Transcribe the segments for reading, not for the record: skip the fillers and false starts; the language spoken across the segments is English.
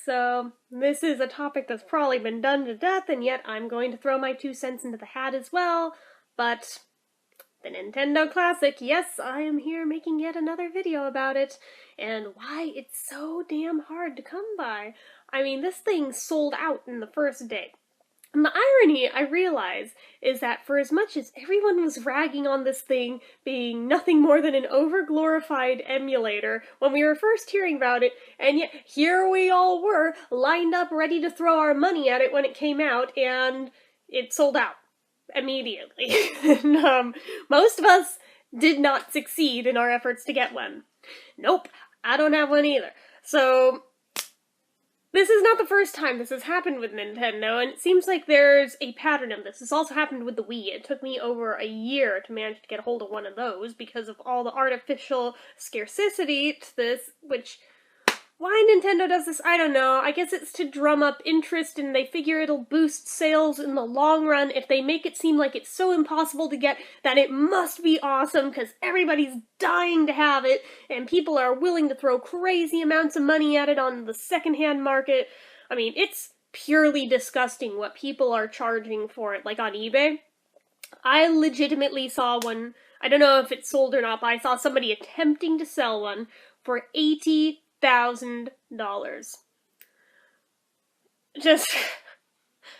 So this is a topic that's probably been done to death, and yet I'm going to throw my 2 cents into the hat as well. But the Nintendo Classic, yes, I am here making yet another video about it, and why it's so damn hard to come by. I mean, this thing sold out in the first day. And the irony, I realize, is that for as much as everyone was ragging on this thing being nothing more than an over-glorified emulator when we were first hearing about it, and yet here we all were, lined up ready to throw our money at it when it came out, and it sold out immediately. And, most of us did not succeed in our efforts to get one. Nope, I don't have one either. So this is not the first time this has happened with Nintendo, and it seems like there's a pattern of this. This also happened with the Wii. It took me over a year to manage to get a hold of one of those because of all the artificial scarcity to this, which, why Nintendo does this, I don't know. I guess it's to drum up interest, and they figure it'll boost sales in the long run if they make it seem like it's so impossible to get that it must be awesome because everybody's dying to have it, and people are willing to throw crazy amounts of money at it on the secondhand market. I mean, it's purely disgusting what people are charging for it, like on eBay. I legitimately saw one, I don't know if it's sold or not, but I saw somebody attempting to sell one for $80,000. Just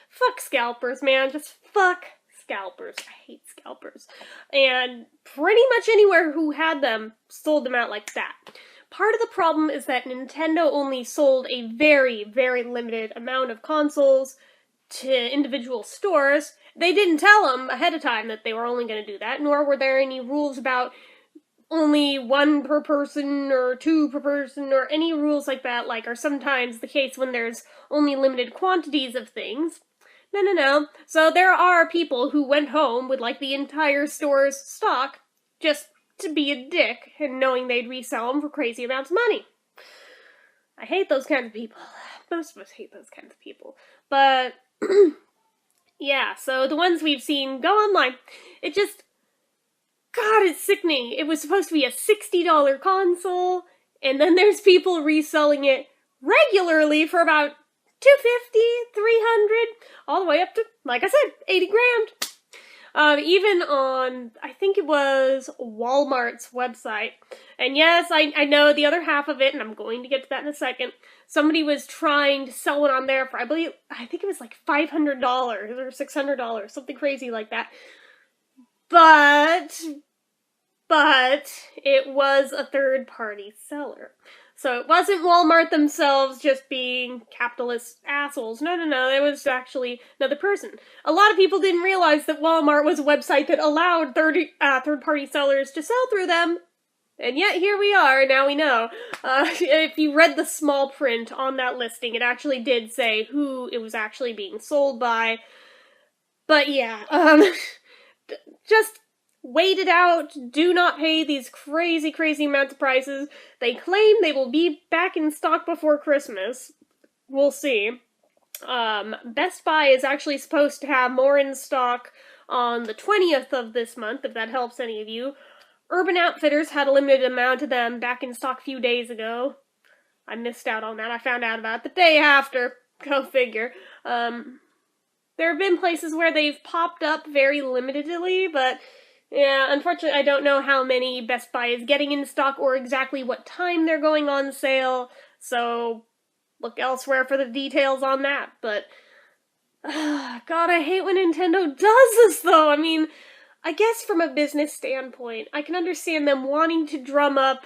fuck scalpers, man. Just fuck scalpers. I hate scalpers. And pretty much anywhere who had them sold them out like that. Part of the problem is that Nintendo only sold a very, very limited amount of consoles to individual stores. They didn't tell them ahead of time that they were only going to do that, nor were there any rules about only one per person or two per person or any rules like that, like are sometimes the case when there's only limited quantities of things. No. So there are people who went home with like the entire store's stock just to be a dick and knowing they'd resell them for crazy amounts of money. I hate those kinds of people. Most of us hate those kinds of people. But yeah, so the ones we've seen go online, it just, God, it's sickening. It was supposed to be a $60 console, and then there's people reselling it regularly for about $250, $300, all the way up to, like I said, $80 grand. Even on, I think it was Walmart's website. And yes, I know the other half of it, and I'm going to get to that in a second. Somebody was trying to sell one on there for, I think it was like $500 or $600, something crazy like that. But it was a third-party seller. So it wasn't Walmart themselves just being capitalist assholes. No, it was actually another person. A lot of people didn't realize that Walmart was a website that allowed third-party sellers to sell through them. And yet here we are, now we know. If you read the small print on that listing, it actually did say who it was actually being sold by. But yeah, just wait it out, do not pay these crazy amounts of prices. They claim they will be back in stock before Christmas. We'll see. Best Buy is actually supposed to have more in stock on the 20th of this month, if that helps any of you. Urban Outfitters had a limited amount of them back in stock a few days ago. I missed out on that. I found out about it the day after. Go figure. There have been places where they've popped up very limitedly, but yeah, unfortunately I don't know how many Best Buy is getting in stock or exactly what time they're going on sale, so look elsewhere for the details on that. But, God, I hate when Nintendo does this, though. I mean, I guess from a business standpoint, I can understand them wanting to drum up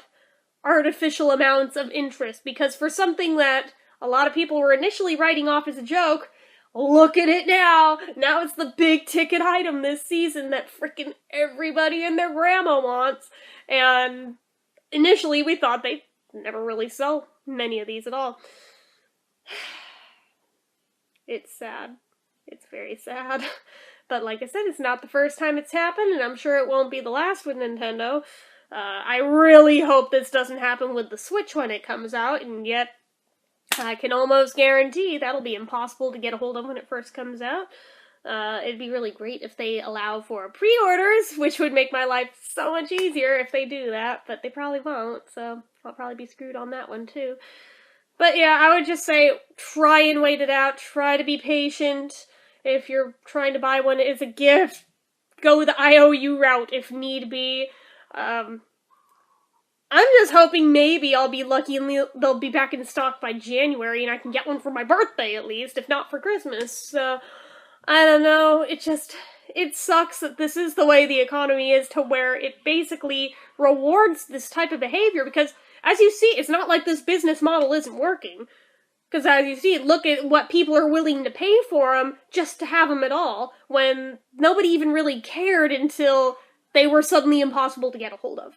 artificial amounts of interest, because for something that a lot of people were initially writing off as a joke, look at it now! Now it's the big ticket item this season that frickin' everybody and their grandma wants. And initially we thought they'd never really sell many of these at all. It's sad. It's very sad. But like I said, it's not the first time it's happened, and I'm sure it won't be the last with Nintendo. I really hope this doesn't happen with the Switch when it comes out, and yet I can almost guarantee that'll be impossible to get a hold of when it first comes out. It'd be really great if they allow for pre-orders, which would make my life so much easier if they do that, but they probably won't, so I'll probably be screwed on that one too. But yeah, I would just say try and wait it out. Try to be patient. If you're trying to buy one as a gift, go the IOU route if need be. I'm just hoping maybe I'll be lucky and they'll be back in stock by January and I can get one for my birthday at least, if not for Christmas. So, I don't know. It sucks that this is the way the economy is, to where it basically rewards this type of behavior, because as you see, it's not like this business model isn't working. Because as you see, look at what people are willing to pay for them just to have them at all, when nobody even really cared until they were suddenly impossible to get a hold of.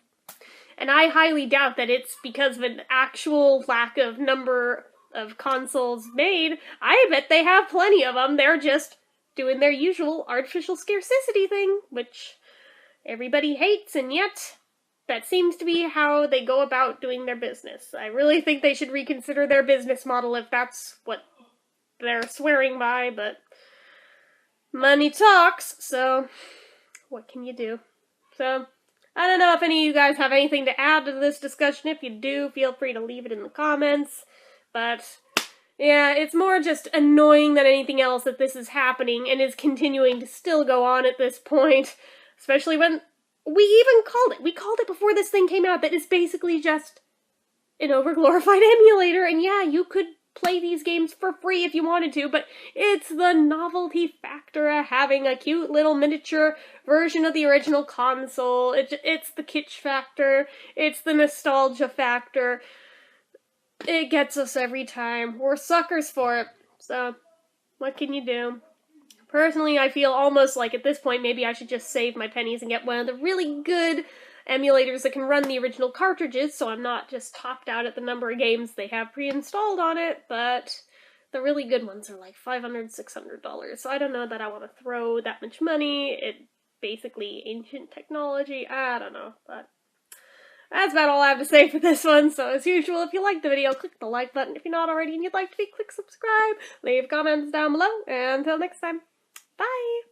And I highly doubt that it's because of an actual lack of number of consoles made. I bet they have plenty of them. They're just doing their usual artificial scarcity thing, which everybody hates, and yet that seems to be how they go about doing their business. I really think they should reconsider their business model if that's what they're swearing by, but money talks, so what can you do? So, I don't know if any of you guys have anything to add to this discussion. If you do, feel free to leave it in the comments. But, yeah, it's more just annoying than anything else that this is happening and is continuing to still go on at this point. Especially when we even called it. We called it before this thing came out that it's basically just an overglorified emulator. And yeah, you could play these games for free if you wanted to, but it's the novelty factor of having a cute little miniature version of the original console. It's the kitsch factor. It's the nostalgia factor. It gets us every time. We're suckers for it. So, what can you do? Personally, I feel almost like at this point maybe I should just save my pennies and get one of the really good emulators that can run the original cartridges, so I'm not just topped out at the number of games they have pre-installed on it, but the really good ones are like $500, $600, so I don't know that I want to throw that much money. It's basically ancient technology, I don't know, but that's about all I have to say for this one. So as usual, if you liked the video, click the like button. If you're not already and you'd like to be, click subscribe, leave comments down below, and until next time, bye!